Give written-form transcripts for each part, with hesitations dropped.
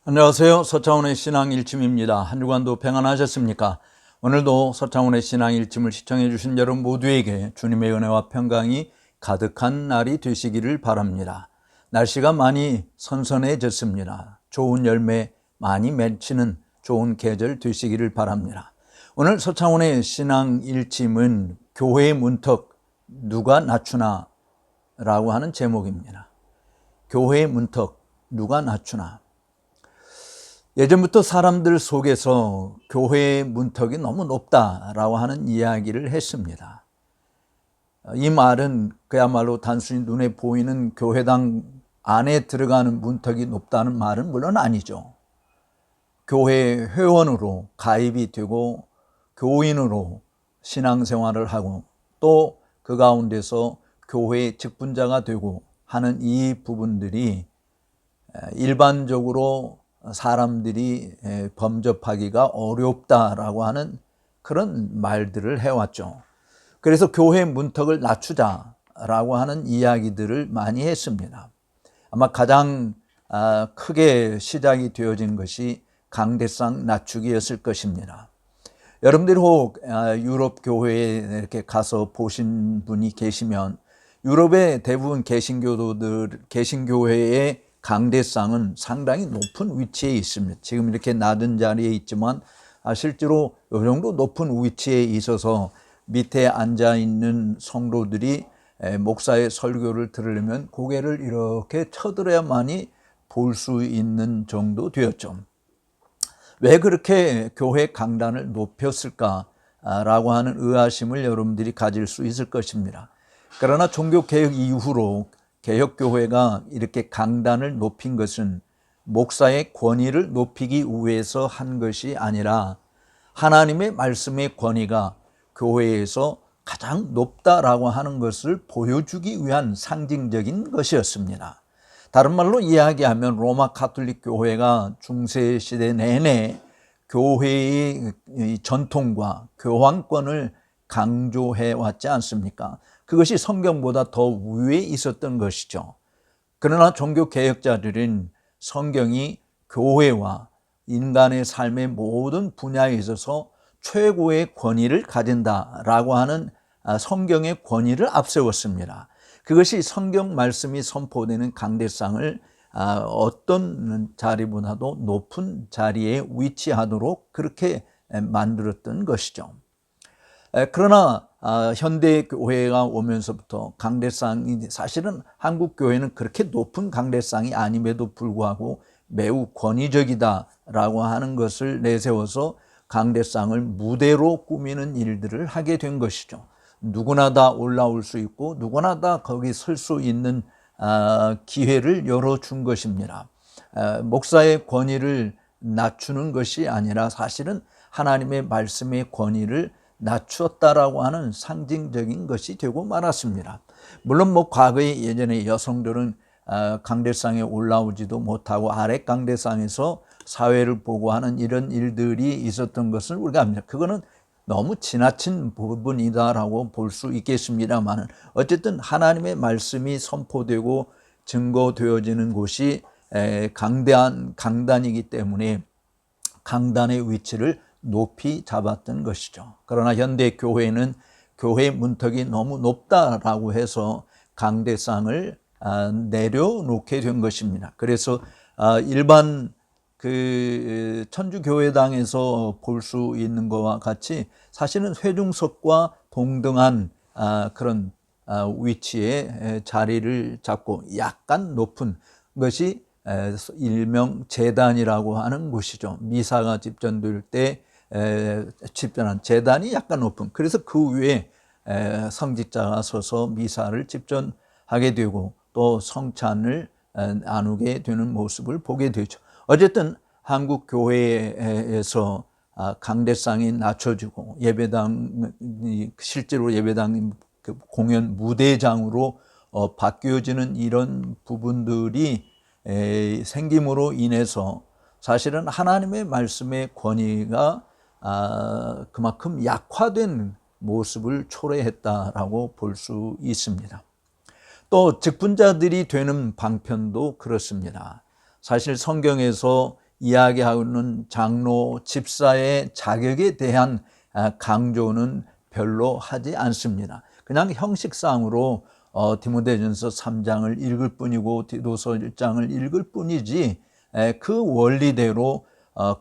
안녕하세요. 서창훈의 신앙 일침입니다. 한 주간도 평안하셨습니까? 오늘도 서창훈의 신앙 일침을 시청해 주신 여러분 모두에게 주님의 은혜와 평강이 가득한 날이 되시기를 바랍니다. 날씨가 많이 선선해졌습니다. 좋은 열매 많이 맺히는 좋은 계절 되시기를 바랍니다. 오늘 서창훈의 신앙 일침은 교회의 문턱 누가 낮추나 라고 하는 제목입니다. 교회의 문턱 누가 낮추나. 예전부터 사람들 속에서 교회의 문턱이 너무 높다라고 하는 이야기를 했습니다. 이 말은 그야말로 단순히 눈에 보이는 교회당 안에 들어가는 문턱이 높다는 말은 물론 아니죠. 교회 회원으로 가입이 되고 교인으로 신앙생활을 하고 또 그 가운데서 교회의 직분자가 되고 하는 이 부분들이 일반적으로 사람들이 범접하기가 어렵다라고 하는 그런 말들을 해왔죠. 그래서 교회 문턱을 낮추자라고 하는 이야기들을 많이 했습니다. 아마 가장 크게 시작이 되어진 것이 강대상 낮추기였을 것입니다. 여러분들이 혹 유럽 교회에 이렇게 가서 보신 분이 계시면 유럽의 대부분 개신교회의 강대상은 상당히 높은 위치에 있습니다. 지금 이렇게 낮은 자리에 있지만 실제로 이 정도 높은 위치에 있어서 밑에 앉아있는 성도들이 목사의 설교를 들으려면 고개를 이렇게 쳐들어야만이 볼 수 있는 정도 되었죠. 왜 그렇게 교회 강단을 높였을까라고 하는 의아심을 여러분들이 가질 수 있을 것입니다. 그러나 종교개혁 이후로 개혁교회가 이렇게 강단을 높인 것은 목사의 권위를 높이기 위해서 한 것이 아니라 하나님의 말씀의 권위가 교회에서 가장 높다라고 하는 것을 보여주기 위한 상징적인 것이었습니다. 다른 말로 이야기하면 로마 가톨릭 교회가 중세시대 내내 교회의 전통과 교황권을 강조해 왔지 않습니까? 그것이 성경보다 더 위에 있었던 것이죠. 그러나 종교개혁자들은 성경이 교회와 인간의 삶의 모든 분야에 있어서 최고의 권위를 가진다라고 하는 성경의 권위를 앞세웠습니다. 그것이 성경 말씀이 선포되는 강대상을 어떤 자리보다도 높은 자리에 위치하도록 그렇게 만들었던 것이죠. 그러나 현대 교회가 오면서부터 강대상이 사실은 한국 교회는 그렇게 높은 강대상이 아님에도 불구하고 매우 권위적이다라고 하는 것을 내세워서 강대상을 무대로 꾸미는 일들을 하게 된 것이죠. 누구나 다 올라올 수 있고 누구나 다 거기 설 수 있는 기회를 열어준 것입니다. 목사의 권위를 낮추는 것이 아니라 사실은 하나님의 말씀의 권위를 낮추었다라고 하는 상징적인 것이 되고 말았습니다. 물론 과거에 예전에 여성들은 강대상에 올라오지도 못하고 아래 강대상에서 사회를 보고 하는 이런 일들이 있었던 것을 우리가 압니다. 그거는 너무 지나친 부분이다라고 볼 수 있겠습니다만 어쨌든 하나님의 말씀이 선포되고 증거되어지는 곳이 강단이기 때문에 강단의 위치를 높이 잡았던 것이죠. 그러나 현대 교회는 교회 문턱이 너무 높다라고 해서 강대상을 내려놓게 된 것입니다. 그래서 일반 천주교회당에서 볼 수 있는 것과 같이 사실은 회중석과 동등한 그런 위치에 자리를 잡고 약간 높은 것이 일명 제단이라고 하는 곳이죠. 미사가 집전될 때 집전한 제단이 약간 높은, 그래서 그 위에 성직자가 서서 미사를 집전하게 되고 또 성찬을 나누게 되는 모습을 보게 되죠. 어쨌든 한국 교회에서 강대상이 낮춰지고 예배당, 실제로 예배당 공연 무대장으로 바뀌어지는 이런 부분들이 생김으로 인해서 사실은 하나님의 말씀의 권위가 그만큼 약화된 모습을 초래했다라고 볼 수 있습니다. 또 직분자들이 되는 방편도 그렇습니다. 사실 성경에서 이야기하는 장로, 집사의 자격에 대한 강조는 별로 하지 않습니다. 그냥 형식상으로 디모데전서 3장을 읽을 뿐이고 디도서 1장을 읽을 뿐이지 그 원리대로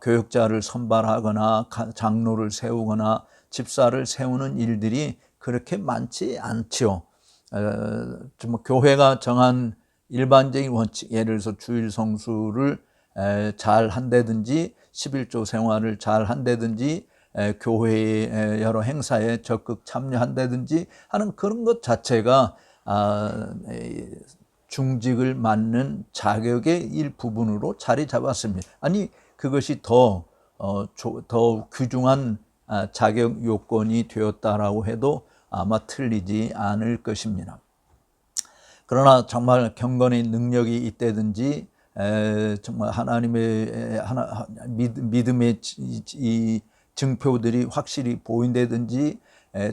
교육자를 선발하거나 장로를 세우거나 집사를 세우는 일들이 그렇게 많지 않죠. 교회가 정한 일반적인 원칙, 예를 들어서 주일 성수를 잘 한다든지 11조 생활을 잘 한다든지 교회의 여러 행사에 적극 참여한다든지 하는 그런 것 자체가 중직을 맡는 자격의 일부분으로 자리 잡았습니다. 아니 그것이 더 귀중한 자격 요건이 되었다라고 해도 아마 틀리지 않을 것입니다. 그러나 정말 경건의 능력이 있다든지 정말 하나님의 믿음의 이 증표들이 확실히 보인다든지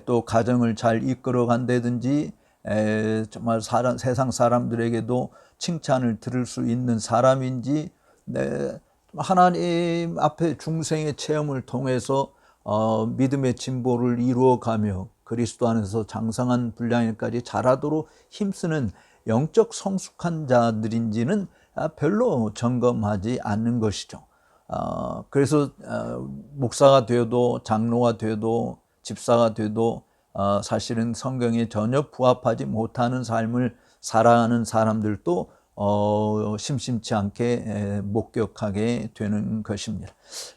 또 가정을 잘 이끌어 간다든지 정말 세상 사람들에게도 칭찬을 들을 수 있는 사람인지 하나님 앞에 중생의 체험을 통해서 믿음의 진보를 이루어가며 그리스도 안에서 장성한 분량에까지 자라도록 힘쓰는 영적 성숙한 자들인지는 별로 점검하지 않는 것이죠. 그래서 목사가 되어도 장로가 되어도 집사가 되어도 사실은 성경에 전혀 부합하지 못하는 삶을 살아가는 사람들도 심심치 않게 목격하게 되는 것입니다.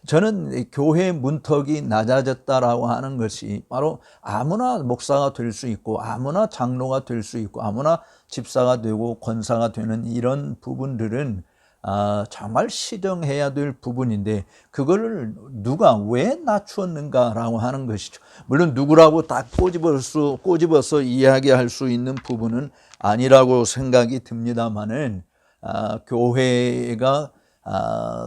저는 교회 문턱이 낮아졌다라고 하는 것이 바로 아무나 목사가 될 수 있고 아무나 장로가 될 수 있고 아무나 집사가 되고 권사가 되는 이런 부분들은 정말 시정해야 될 부분인데 그거를 누가 왜 낮추었는가라고 하는 것이죠. 물론 누구라고 다 꼬집어서 이야기할 수 있는 부분은 아니라고 생각이 듭니다만은 교회가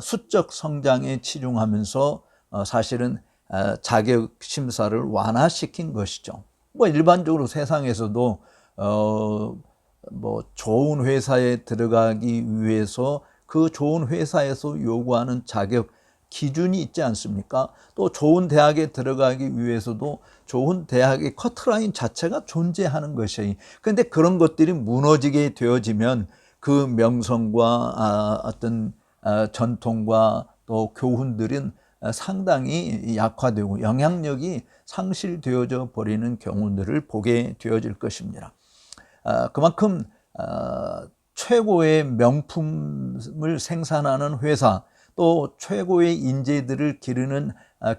수적 성장에 치중하면서 사실은 자격 심사를 완화시킨 것이죠. 일반적으로 세상에서도 좋은 회사에 들어가기 위해서 그 좋은 회사에서 요구하는 자격 기준이 있지 않습니까? 또 좋은 대학에 들어가기 위해서도 좋은 대학의 커트라인 자체가 존재하는 것이에요. 그런데 그런 것들이 무너지게 되어지면 그 명성과 어떤 전통과 또 교훈들은 상당히 약화되고 영향력이 상실되어져 버리는 경우들을 보게 되어질 것입니다. 그만큼 최고의 명품을 생산하는 회사 또 최고의 인재들을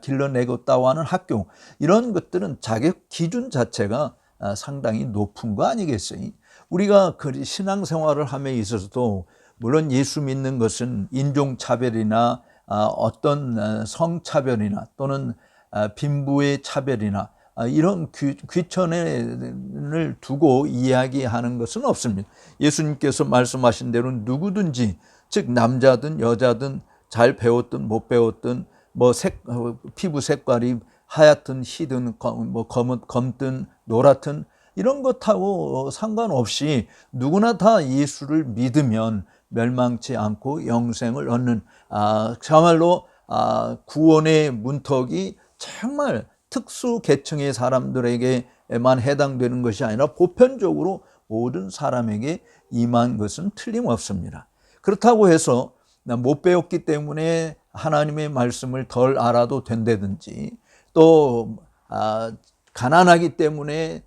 길러내겠다고 하는 학교 이런 것들은 자격 기준 자체가 상당히 높은 거 아니겠어요? 우리가 신앙생활을 함에 있어서도 물론 예수 믿는 것은 인종차별이나 어떤 성차별이나 또는 빈부의 차별이나 이런 귀천을 두고 이야기하는 것은 없습니다. 예수님께서 말씀하신 대로 누구든지 즉 남자든 여자든 잘 배웠든 못 배웠든 피부 색깔이 하얗든 희든 검든 노랗든 이런 것하고 상관없이 누구나 다 예수를 믿으면 멸망치 않고 영생을 얻는 정말로 구원의 문턱이 정말 특수 계층의 사람들에게만 해당되는 것이 아니라 보편적으로 모든 사람에게 임한 것은 틀림없습니다. 그렇다고 해서 못 배웠기 때문에 하나님의 말씀을 덜 알아도 된다든지 또 가난하기 때문에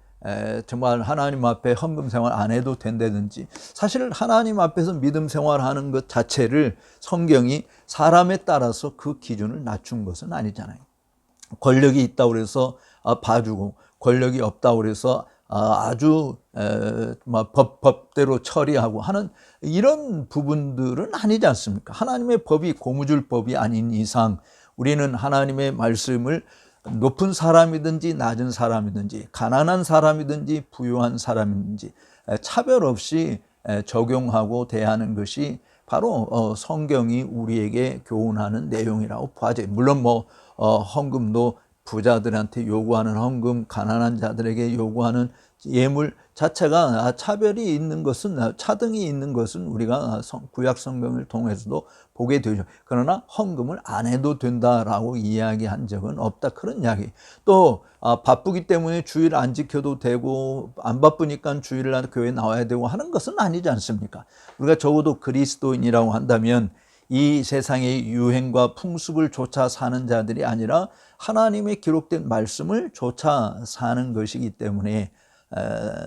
정말 하나님 앞에 헌금 생활 안 해도 된다든지 사실 하나님 앞에서 믿음 생활하는 것 자체를 성경이 사람에 따라서 그 기준을 낮춘 것은 아니잖아요. 권력이 있다고 해서 봐주고 권력이 없다고 해서 아주 법대로 처리하고 하는 이런 부분들은 아니지 않습니까? 하나님의 법이 고무줄 법이 아닌 이상 우리는 하나님의 말씀을 높은 사람이든지 낮은 사람이든지 가난한 사람이든지 부유한 사람이든지 차별 없이 적용하고 대하는 것이 바로 성경이 우리에게 교훈하는 내용이라고 봐야죠. 물론 헌금도 부자들한테 요구하는 헌금, 가난한 자들에게 요구하는 예물 자체가 차별이 있는 것은, 차등이 있는 것은 우리가 구약 성경을 통해서도 보게 되죠. 그러나 헌금을 안 해도 된다라고 이야기한 적은 없다, 그런 이야기. 또 바쁘기 때문에 주일 안 지켜도 되고, 안 바쁘니까 주일날 교회 나와야 되고 하는 것은 아니지 않습니까? 우리가 적어도 그리스도인이라고 한다면 이 세상의 유행과 풍습을 쫓아 사는 자들이 아니라 하나님의 기록된 말씀을 쫓아 사는 것이기 때문에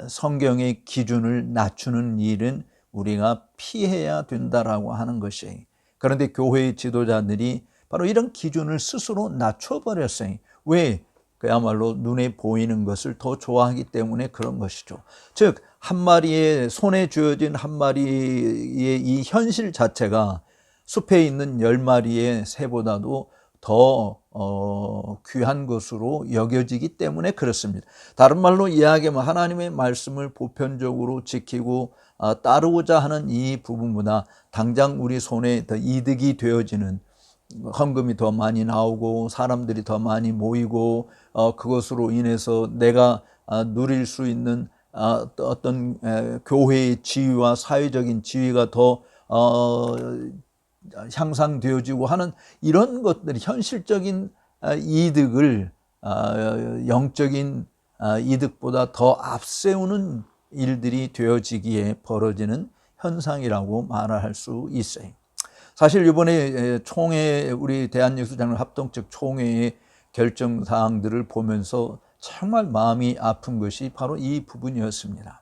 성경의 기준을 낮추는 일은 우리가 피해야 된다라고 하는 것이에요. 그런데 교회의 지도자들이 바로 이런 기준을 스스로 낮춰버렸어요. 왜? 그야말로 눈에 보이는 것을 더 좋아하기 때문에 그런 것이죠. 즉, 한 마리의, 손에 쥐어진 한 마리의 이 현실 자체가 숲에 있는 10마리의 새보다도 더 귀한 것으로 여겨지기 때문에 그렇습니다. 다른 말로 이야기하면 하나님의 말씀을 보편적으로 지키고 따르고자 하는 이 부분보다 당장 우리 손에 더 이득이 되어지는, 헌금이 더 많이 나오고 사람들이 더 많이 모이고 그것으로 인해서 내가 누릴 수 있는 어떤 교회의 지위와 사회적인 지위가 더 향상되어지고 하는 이런 것들이 현실적인 이득을 영적인 이득보다 더 앞세우는 일들이 되어지기에 벌어지는 현상이라고 말할 수 있어요. 사실 이번에 총회, 우리 대한예수장로 합동측 총회의 결정사항들을 보면서 정말 마음이 아픈 것이 바로 이 부분이었습니다.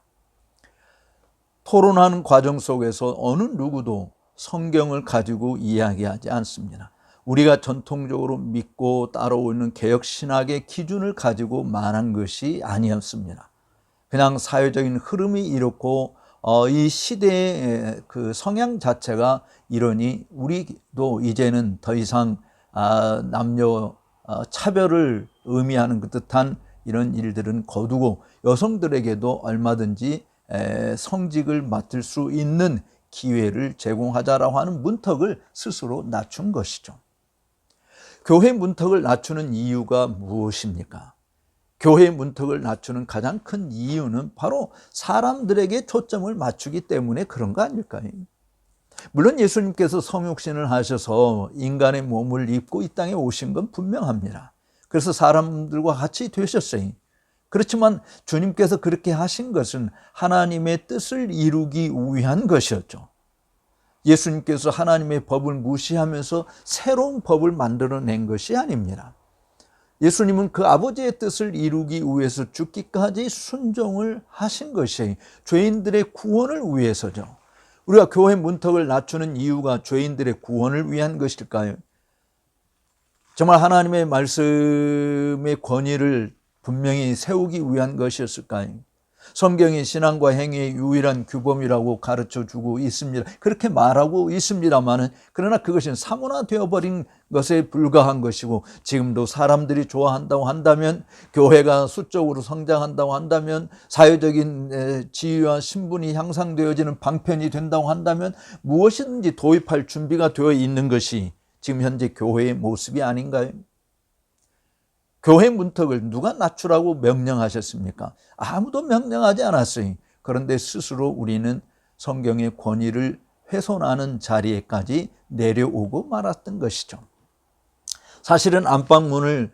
토론하는 과정 속에서 어느 누구도 성경을 가지고 이야기하지 않습니다. 우리가 전통적으로 믿고 따라오는 개혁신학의 기준을 가지고 말한 것이 아니었습니다. 그냥 사회적인 흐름이 이렇고 이 시대의 그 성향 자체가 이러니 우리도 이제는 더 이상 남녀 차별을 의미하는 듯한 이런 일들은 거두고 여성들에게도 얼마든지 성직을 맡을 수 있는 기회를 제공하자라고 하는 문턱을 스스로 낮춘 것이죠. 교회 문턱을 낮추는 이유가 무엇입니까? 교회의 문턱을 낮추는 가장 큰 이유는 바로 사람들에게 초점을 맞추기 때문에 그런 거 아닐까요? 물론 예수님께서 성육신을 하셔서 인간의 몸을 입고 이 땅에 오신 건 분명합니다. 그래서 사람들과 같이 되셨어요. 그렇지만 주님께서 그렇게 하신 것은 하나님의 뜻을 이루기 위한 것이었죠. 예수님께서 하나님의 법을 무시하면서 새로운 법을 만들어낸 것이 아닙니다. 예수님은 그 아버지의 뜻을 이루기 위해서 죽기까지 순종을 하신 것이 죄인들의 구원을 위해서죠. 우리가 교회 문턱을 낮추는 이유가 죄인들의 구원을 위한 것일까요? 정말 하나님의 말씀의 권위를 분명히 세우기 위한 것이었을까요? 성경이 신앙과 행위의 유일한 규범이라고 가르쳐주고 있습니다. 그렇게 말하고 있습니다만은, 그러나 그것은 사문화되어버린 것에 불과한 것이고, 지금도 사람들이 좋아한다고 한다면, 교회가 수적으로 성장한다고 한다면, 사회적인 지위와 신분이 향상되어지는 방편이 된다고 한다면 무엇이든지 도입할 준비가 되어 있는 것이 지금 현재 교회의 모습이 아닌가요? 교회 문턱을 누가 낮추라고 명령하셨습니까? 아무도 명령하지 않았어요. 그런데 스스로 우리는 성경의 권위를 훼손하는 자리에까지 내려오고 말았던 것이죠. 사실은 안방문을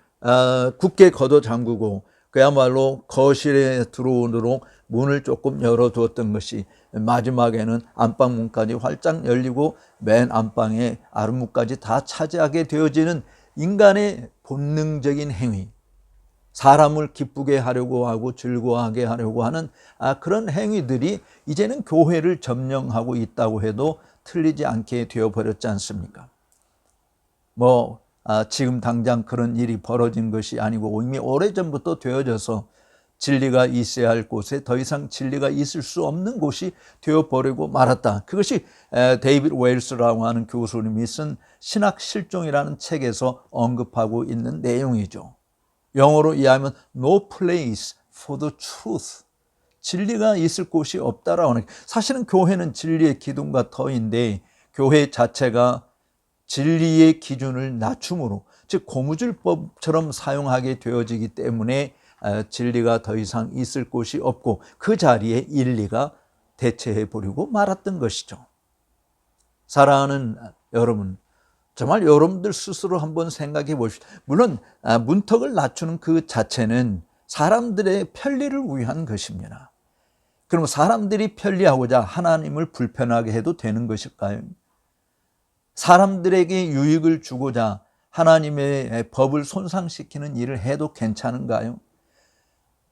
굳게 걷어 잠그고 그야말로 거실에 들어오도록 문을 조금 열어두었던 것이 마지막에는 안방문까지 활짝 열리고 맨 안방에 아랫문까지 다 차지하게 되어지는 인간의 본능적인 행위, 사람을 기쁘게 하려고 하고 즐거워하게 하려고 하는 그런 행위들이 이제는 교회를 점령하고 있다고 해도 틀리지 않게 되어버렸지 않습니까? 지금 당장 그런 일이 벌어진 것이 아니고 이미 오래전부터 되어져서 진리가 있어야 할 곳에 더 이상 진리가 있을 수 없는 곳이 되어버리고 말았다. 그것이 데이비드 웨일스라고 하는 교수님이 쓴 신학 실종이라는 책에서 언급하고 있는 내용이죠. 영어로 이해하면 No place for the truth. 진리가 있을 곳이 없다라고 하는, 사실은 교회는 진리의 기둥과 터인데 교회 자체가 진리의 기준을 낮춤으로, 즉 고무줄법처럼 사용하게 되어지기 때문에 진리가 더 이상 있을 곳이 없고 그 자리에 인리가 대체해버리고 말았던 것이죠. 사랑하는 여러분, 정말 여러분들 스스로 한번 생각해 보십시오. 물론 문턱을 낮추는 그 자체는 사람들의 편리를 위한 것입니다. 그럼 사람들이 편리하고자 하나님을 불편하게 해도 되는 것일까요? 사람들에게 유익을 주고자 하나님의 법을 손상시키는 일을 해도 괜찮은가요?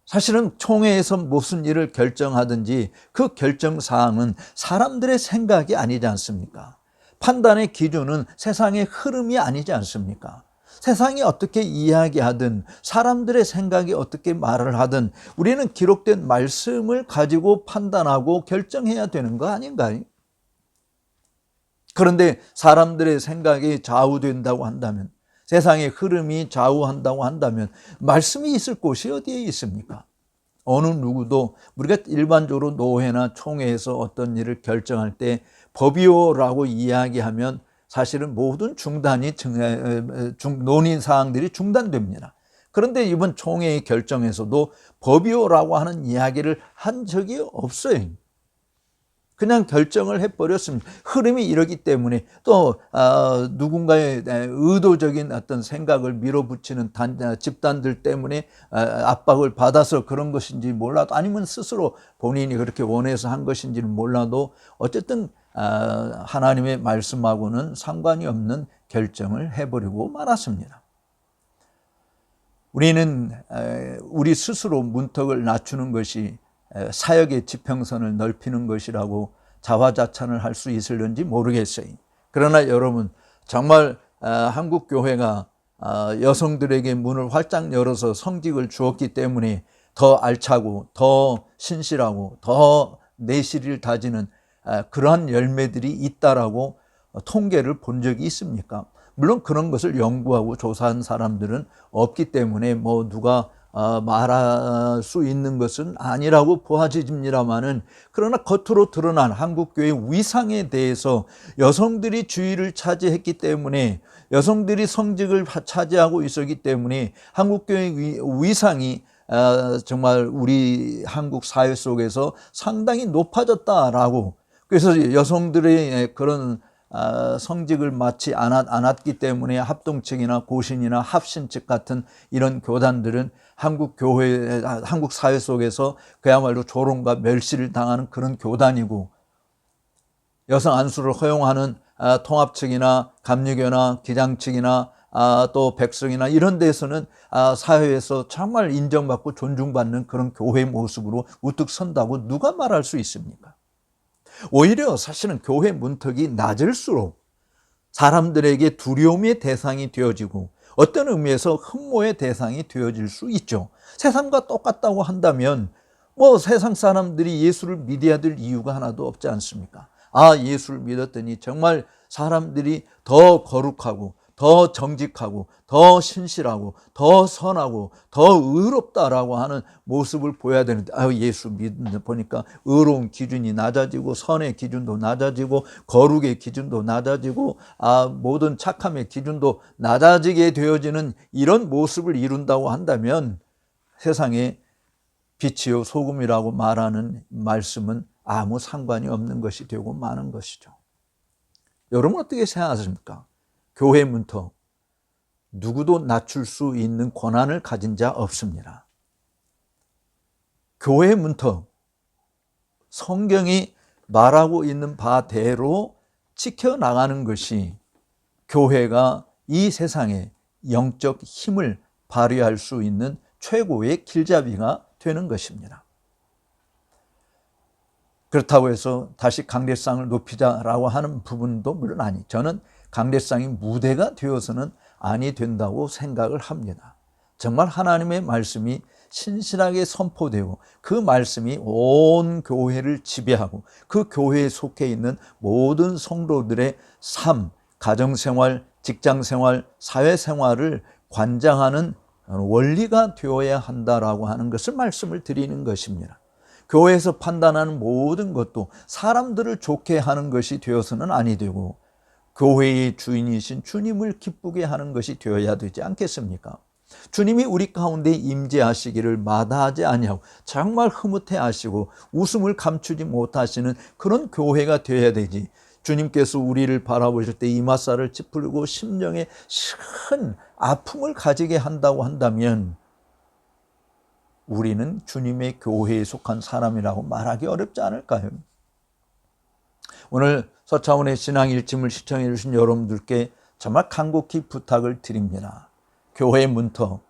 사실은 총회에서 무슨 일을 결정하든지 그 결정사항은 사람들의 생각이 아니지 않습니까? 판단의 기준은 세상의 흐름이 아니지 않습니까? 세상이 어떻게 이야기하든 사람들의 생각이 어떻게 말을 하든 우리는 기록된 말씀을 가지고 판단하고 결정해야 되는 거 아닌가요? 그런데 사람들의 생각이 좌우된다고 한다면, 세상의 흐름이 좌우한다고 한다면 말씀이 있을 곳이 어디에 있습니까? 어느 누구도 우리가 일반적으로 노회나 총회에서 어떤 일을 결정할 때 법이요라고 이야기하면 사실은 모든 논의 사항들이 중단됩니다. 그런데 이번 총회의 결정에서도 법이요라고 하는 이야기를 한 적이 없어요. 그냥 결정을 해버렸습니다. 흐름이 이러기 때문에 또 누군가의 의도적인 어떤 생각을 밀어붙이는 집단들 때문에 압박을 받아서 그런 것인지 몰라도 아니면 스스로 본인이 그렇게 원해서 한 것인지는 몰라도 어쨌든 하나님의 말씀하고는 상관이 없는 결정을 해버리고 말았습니다. 우리는 우리 스스로 문턱을 낮추는 것이 사역의 지평선을 넓히는 것이라고 자화자찬을 할 수 있을는지 모르겠어요. 그러나 여러분, 정말 한국 교회가 여성들에게 문을 활짝 열어서 성직을 주었기 때문에 더 알차고 더 신실하고 더 내실을 다지는 그러한 열매들이 있다라고 통계를 본 적이 있습니까? 물론 그런 것을 연구하고 조사한 사람들은 없기 때문에 누가 말할 수 있는 것은 아니라고 보아집니다만은, 그러나 겉으로 드러난 한국교회의 위상에 대해서 여성들이 주의를 차지했기 때문에, 여성들이 성직을 차지하고 있었기 때문에 한국교회의 위상이 정말 우리 한국 사회 속에서 상당히 높아졌다라고, 그래서 여성들의 그런 성직을 마치 않았기 때문에 합동측이나 고신이나 합신측 같은 이런 교단들은 한국 교회, 한국 사회 속에서 그야말로 조롱과 멸시를 당하는 그런 교단이고, 여성 안수를 허용하는 통합측이나 감리교나 기장측이나 또 백성이나 이런 데서는 사회에서 정말 인정받고 존중받는 그런 교회 모습으로 우뚝 선다고 누가 말할 수 있습니까? 오히려 사실은 교회 문턱이 낮을수록 사람들에게 두려움의 대상이 되어지고 어떤 의미에서 흠모의 대상이 되어질 수 있죠. 세상과 똑같다고 한다면 세상 사람들이 예수를 믿어야 될 이유가 하나도 없지 않습니까? 예수를 믿었더니 정말 사람들이 더 거룩하고 더 정직하고 더 신실하고 더 선하고 더 의롭다라고 하는 모습을 보여야 되는데 예수 믿는 보니까 의로운 기준이 낮아지고 선의 기준도 낮아지고 거룩의 기준도 낮아지고 모든 착함의 기준도 낮아지게 되어지는 이런 모습을 이룬다고 한다면 세상에 빛이요 소금이라고 말하는 말씀은 아무 상관이 없는 것이 되고 마는 것이죠. 여러분 어떻게 생각하십니까? 교회 문턱, 누구도 낮출 수 있는 권한을 가진 자 없습니다. 교회 문턱, 성경이 말하고 있는 바대로 지켜나가는 것이 교회가 이 세상에 영적 힘을 발휘할 수 있는 최고의 길잡이가 되는 것입니다. 그렇다고 해서 다시 강대상을 높이자라고 하는 부분도 물론 저는 강대상이 무대가 되어서는 아니 된다고 생각을 합니다. 정말 하나님의 말씀이 신실하게 선포되고 그 말씀이 온 교회를 지배하고 그 교회에 속해 있는 모든 성도들의 삶, 가정생활, 직장생활, 사회생활을 관장하는 원리가 되어야 한다라고 하는 것을 말씀을 드리는 것입니다. 교회에서 판단하는 모든 것도 사람들을 좋게 하는 것이 되어서는 아니 되고 교회의 주인이신 주님을 기쁘게 하는 것이 되어야 되지 않겠습니까? 주님이 우리 가운데 임재하시기를 마다하지 아니하고 정말 흐뭇해하시고 웃음을 감추지 못하시는 그런 교회가 되어야 되지. 주님께서 우리를 바라보실 때 이마살을 찌푸리고 심령에 큰 아픔을 가지게 한다고 한다면 우리는 주님의 교회에 속한 사람이라고 말하기 어렵지 않을까요? 오늘 서차원의 신앙 일침을 시청해 주신 여러분들께 정말 간곡히 부탁을 드립니다. 교회의 문턱,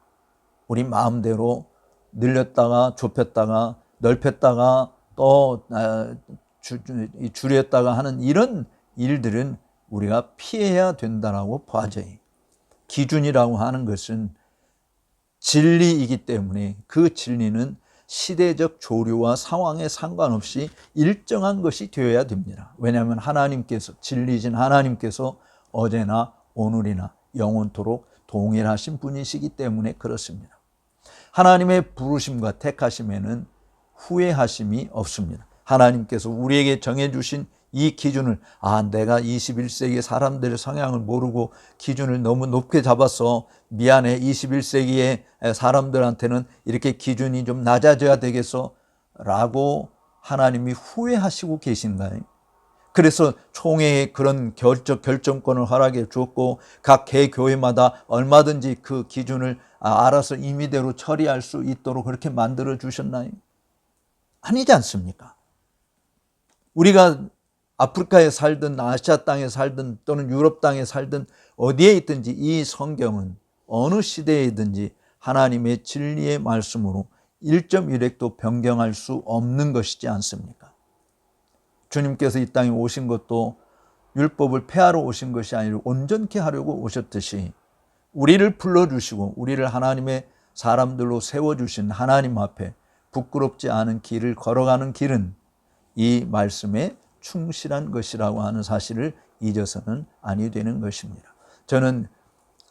우리 마음대로 늘렸다가 좁혔다가 넓혔다가 또 줄였다가 하는 이런 일들은 우리가 피해야 된다라고 봐져요. 기준이라고 하는 것은 진리이기 때문에 그 진리는 시대적 조류와 상황에 상관없이 일정한 것이 되어야 됩니다. 왜냐하면 하나님께서, 진리이신 하나님께서 어제나 오늘이나 영원토록 동일하신 분이시기 때문에 그렇습니다. 하나님의 부르심과 택하심에는 후회하심이 없습니다. 하나님께서 우리에게 정해주신 이 기준을 내가 21세기 사람들의 성향을 모르고 기준을 너무 높게 잡았어. 미안해. 21세기의 사람들한테는 이렇게 기준이 좀 낮아져야 되겠어. 라고 하나님이 후회하시고 계신가요? 그래서 총회에 그런 결정권을 허락해 주었고 각 개교회마다 얼마든지 그 기준을 알아서 임의대로 처리할 수 있도록 그렇게 만들어 주셨나요? 아니지 않습니까? 우리가 아프리카에 살든 아시아 땅에 살든 또는 유럽 땅에 살든 어디에 있든지 이 성경은 어느 시대에든지 하나님의 진리의 말씀으로 1.1획도 변경할 수 없는 것이지 않습니까? 주님께서 이 땅에 오신 것도 율법을 폐하러 오신 것이 아니라 온전케 하려고 오셨듯이 우리를 불러주시고 우리를 하나님의 사람들로 세워주신 하나님 앞에 부끄럽지 않은 길을 걸어가는 길은 이 말씀에 충실한 것이라고 하는 사실을 잊어서는 아니 되는 것입니다. 저는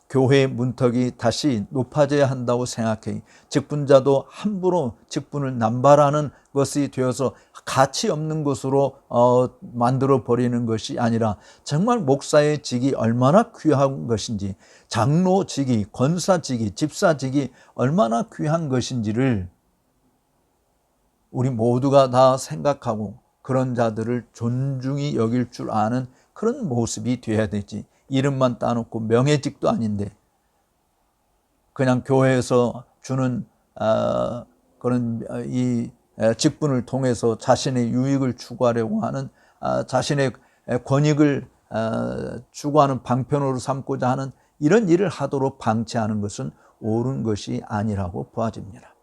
교회의 문턱이 다시 높아져야 한다고 생각해요. 직분자도 함부로 직분을 남발하는 것이 되어서 가치 없는 것으로 만들어 버리는 것이 아니라 정말 목사의 직이 얼마나 귀한 것인지, 장로 직이, 권사 직이, 집사 직이 얼마나 귀한 것인지를 우리 모두가 다 생각하고 그런 자들을 존중히 여길 줄 아는 그런 모습이 되어야 되지. 이름만 따놓고 명예직도 아닌데 그냥 교회에서 주는 그런 이 직분을 통해서 자신의 유익을 추구하려고 하는 자신의 권익을 추구하는 방편으로 삼고자 하는 이런 일을 하도록 방치하는 것은 옳은 것이 아니라고 보아집니다.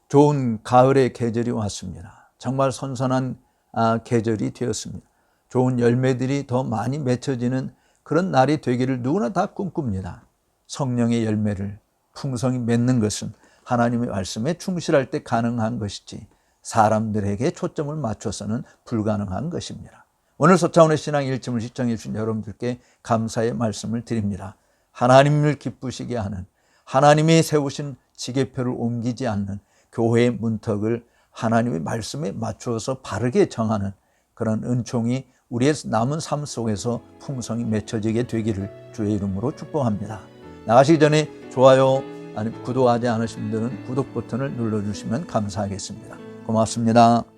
좋은 가을의 계절이 왔습니다. 정말 선선한 계절이 되었습니다. 좋은 열매들이 더 많이 맺혀지는 그런 날이 되기를 누구나 다 꿈꿉니다. 성령의 열매를 풍성히 맺는 것은 하나님의 말씀에 충실할 때 가능한 것이지 사람들에게 초점을 맞춰서는 불가능한 것입니다. 오늘 서차원의 신앙 일침을 시청해 주신 여러분들께 감사의 말씀을 드립니다. 하나님을 기쁘시게 하는, 하나님이 세우신 지계표를 옮기지 않는 교회의 문턱을 하나님의 말씀에 맞추어서 바르게 정하는 그런 은총이 우리의 남은 삶 속에서 풍성히 맺혀지게 되기를 주의 이름으로 축복합니다. 나가시기 전에 좋아요, 구독하지 않으신 분들은 구독 버튼을 눌러주시면 감사하겠습니다. 고맙습니다.